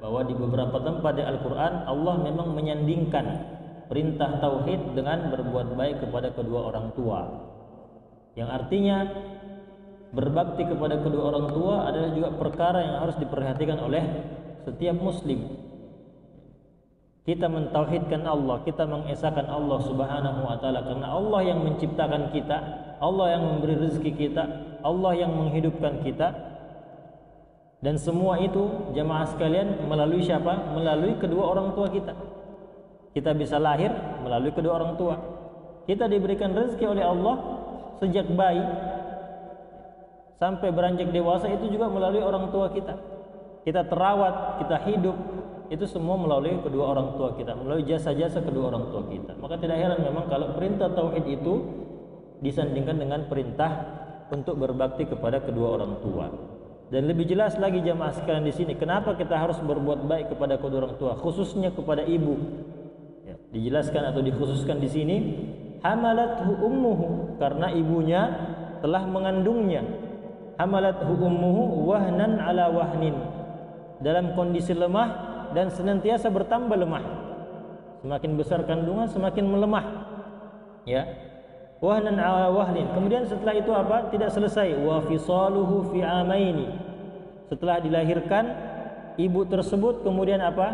bahwa di beberapa tempat di Al-Quran Allah memang menyandingkan perintah tauhid dengan berbuat baik kepada kedua orang tua, yang artinya berbakti kepada kedua orang tua adalah juga perkara yang harus diperhatikan oleh setiap muslim. Kita mentauhidkan Allah, kita mengesahkan Allah Subhanahu wa taala, karena Allah yang menciptakan kita, Allah yang memberi rezeki kita, Allah yang menghidupkan kita. Dan semua itu jamaah sekalian melalui siapa? Melalui kedua orang tua kita. Kita bisa lahir melalui kedua orang tua. Kita diberikan rezeki oleh Allah sejak bayi sampai beranjak dewasa, itu juga melalui orang tua kita. Kita terawat, kita hidup, itu semua melalui kedua orang tua kita, melalui jasa-jasa kedua orang tua kita. Maka tidak heran memang kalau perintah tauhid itu disandingkan dengan perintah untuk berbakti kepada kedua orang tua. Dan lebih jelas lagi jamaah sekalian di sini, kenapa kita harus berbuat baik kepada kedua orang tua, khususnya kepada ibu. Ya, dijelaskan atau dikhususkan di sini, hamalathu ummuhu, karena ibunya telah mengandungnya. Hamalathu ummuhu wahnan ala wahnin, dalam kondisi lemah dan senantiasa bertambah lemah. Semakin besar kandungan semakin melemah. Ya. Wahnan ala wahnin. Kemudian setelah itu apa? Tidak selesai. Wa fisaluhu fi amaini. Setelah dilahirkan, ibu tersebut kemudian apa?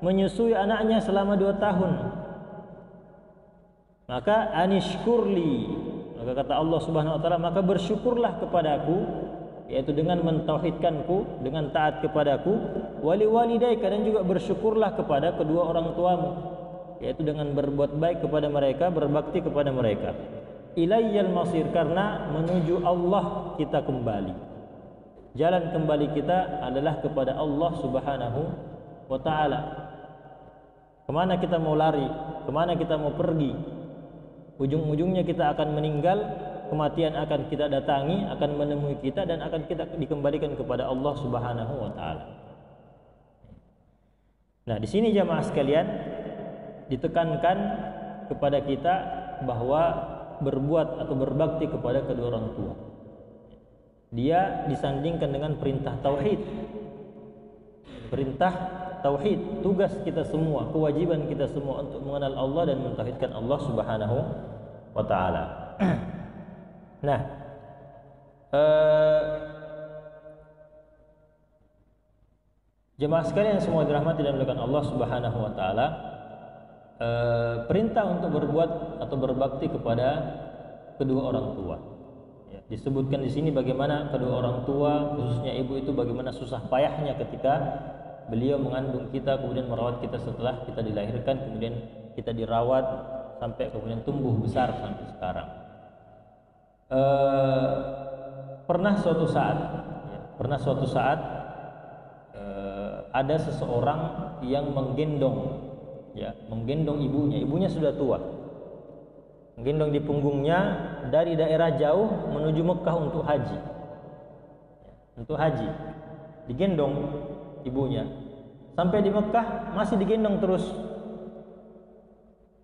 Menyusui anaknya selama 2 tahun. Maka anishkurli. Maka kata Allah Subhanahu wa taala, maka bersyukurlah kepadaku, yaitu dengan mentauhidkanku, dengan taat kepadaku, wali walidaika, dan juga bersyukurlah kepada kedua orang tuamu, yaitu dengan berbuat baik kepada mereka, berbakti kepada mereka. Ilayyal masir, karena menuju Allah kita kembali. Jalan kembali kita adalah kepada Allah Subhanahu wa taala. Kemana kita mau lari, kemana kita mau pergi, ujung-ujungnya kita akan meninggal. Kematian akan kita datangi, akan menemui kita, dan akan kita dikembalikan kepada Allah Subhanahu wa taala. Nah, di sini jamaah sekalian ditekankan kepada kita bahwa berbuat atau berbakti kepada kedua orang tua, dia disandingkan dengan perintah tauhid. Perintah tauhid, tugas kita semua, kewajiban kita semua untuk mengenal Allah dan mentauhidkan Allah Subhanahu wa taala. Nah, jemaah sekalian yang semua dirahmati dan dimuliakan Allah Subhanahu wa taala, perintah untuk berbuat atau berbakti kepada kedua orang tua. Ya, disebutkan di sini bagaimana kedua orang tua, khususnya ibu itu bagaimana susah payahnya ketika beliau mengandung kita, kemudian merawat kita setelah kita dilahirkan, kemudian kita dirawat sampai kemudian tumbuh besar sampai sekarang. Pernah suatu saat ada seseorang yang menggendong ibunya sudah tua, menggendong di punggungnya dari daerah jauh menuju Mekah untuk haji, digendong ibunya sampai di Mekah, masih digendong terus,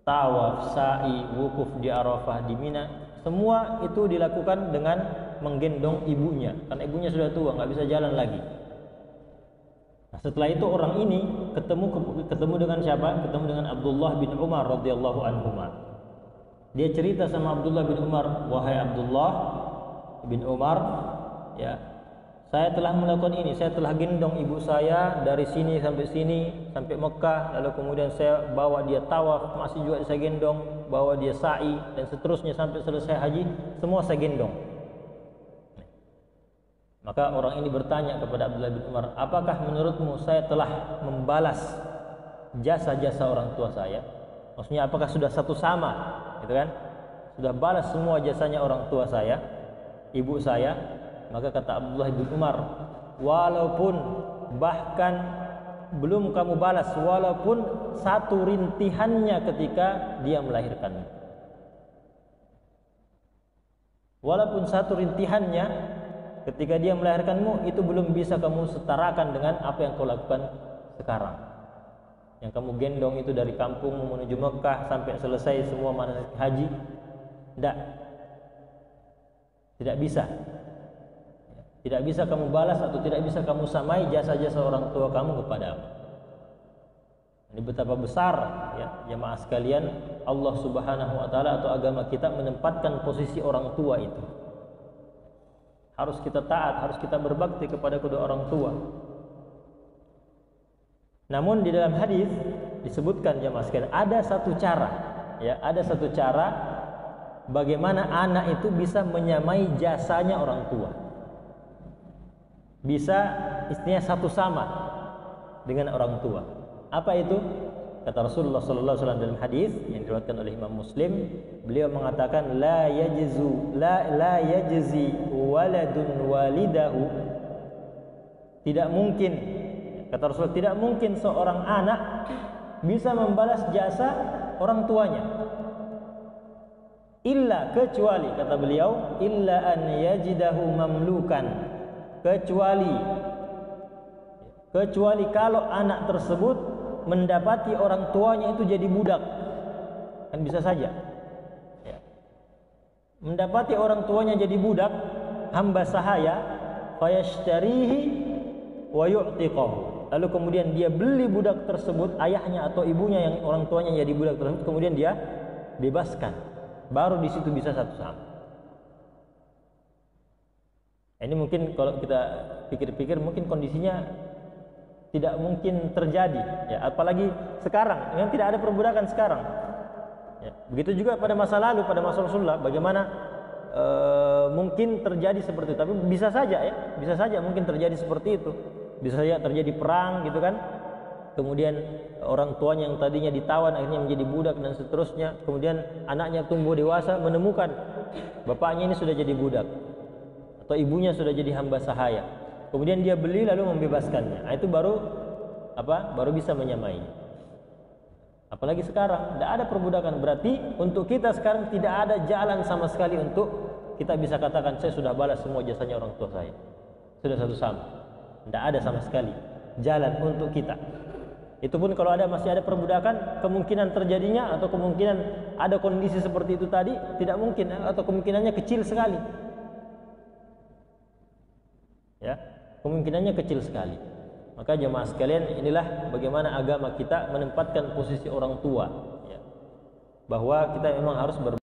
tawaf, sa'i, wukuf di Arafah, di Mina, semua itu dilakukan dengan menggendong ibunya, karena ibunya sudah tua, nggak bisa jalan lagi. Nah, setelah itu orang ini ketemu dengan siapa? Ketemu dengan Abdullah bin Umar radhiyallahu anhuma. Dia cerita sama Abdullah bin Umar, wahai Abdullah bin Umar, ya, saya telah melakukan ini, saya telah gendong ibu saya dari sini sampai Mekah, lalu kemudian saya bawa dia tawaf, masih juga saya gendong, bawa dia sa'i, dan seterusnya sampai selesai haji, semua saya gendong. Maka orang ini bertanya kepada Abdullah bin Umar, apakah menurutmu saya telah membalas jasa-jasa orang tua saya? Maksudnya apakah sudah satu sama, gitu kan? Sudah balas semua jasanya orang tua saya, ibu saya? Maka kata Abdullah bin Umar, walaupun bahkan belum kamu balas, walaupun satu rintihannya ketika dia melahirkanmu, walaupun satu rintihannya ketika dia melahirkanmu, itu belum bisa kamu setarakan dengan apa yang kau lakukan sekarang. Yang kamu gendong itu dari kampung menuju Mekah sampai selesai semua manasik haji, tidak bisa. Tidak bisa kamu balas atau tidak bisa kamu samai jasa-jasa orang tua kamu kepadamu. Ini betapa besar ya jemaah sekalian, Allah Subhanahu wa taala atau agama kita menempatkan posisi orang tua itu. Harus kita taat, harus kita berbakti kepada kedua orang tua. Namun di dalam hadis disebutkan jemaah sekalian, ada satu cara, ya, ada satu cara bagaimana anak itu bisa menyamai jasanya orang tua. Bisa istilahnya satu sama dengan orang tua. Apa itu? Kata Rasulullah sallallahu alaihi wasallam dalam hadis yang diriwayatkan oleh Imam Muslim, beliau mengatakan la yajzi waladun walidahu. Tidak mungkin, kata Rasulullah, tidak mungkin seorang anak bisa membalas jasa orang tuanya. Illa, kecuali, kata beliau, illa an yajidahu mamlukan. Kecuali kalau anak tersebut mendapati orang tuanya itu jadi budak, kan bisa saja ya. Mendapati orang tuanya jadi budak, hamba sahaya, fayashtarihi wa yu'tiqahu, lalu kemudian dia beli budak tersebut, ayahnya atau ibunya yang orang tuanya jadi budak tersebut, kemudian dia bebaskan, baru di situ bisa satu sama. Ini mungkin kalau kita pikir-pikir mungkin kondisinya tidak mungkin terjadi, ya, apalagi sekarang yang tidak ada perbudakan sekarang. Ya, begitu juga pada masa lalu, pada masa Rasulullah, bagaimana mungkin terjadi seperti itu. Tapi bisa saja, ya, bisa saja mungkin terjadi seperti itu. Bisa saja terjadi perang, gitu kan. Kemudian orang tuanya yang tadinya ditawan akhirnya menjadi budak dan seterusnya. Kemudian anaknya tumbuh dewasa menemukan bapaknya ini sudah jadi budak atau ibunya sudah jadi hamba sahaya. Kemudian dia beli lalu membebaskannya. Nah, itu baru apa? Baru bisa menyamai. Apalagi sekarang tidak ada perbudakan, berarti untuk kita sekarang tidak ada jalan sama sekali untuk kita bisa katakan saya sudah balas semua jasanya orang tua saya. Sudah satu sama. Tidak ada sama sekali jalan untuk kita. Itu pun kalau ada masih ada perbudakan, kemungkinan terjadinya atau kemungkinan ada kondisi seperti itu tadi tidak mungkin atau kemungkinannya kecil sekali. Ya, kemungkinannya kecil sekali. Maka jemaah sekalian, inilah bagaimana agama kita menempatkan posisi orang tua, ya. Bahwa kita memang harus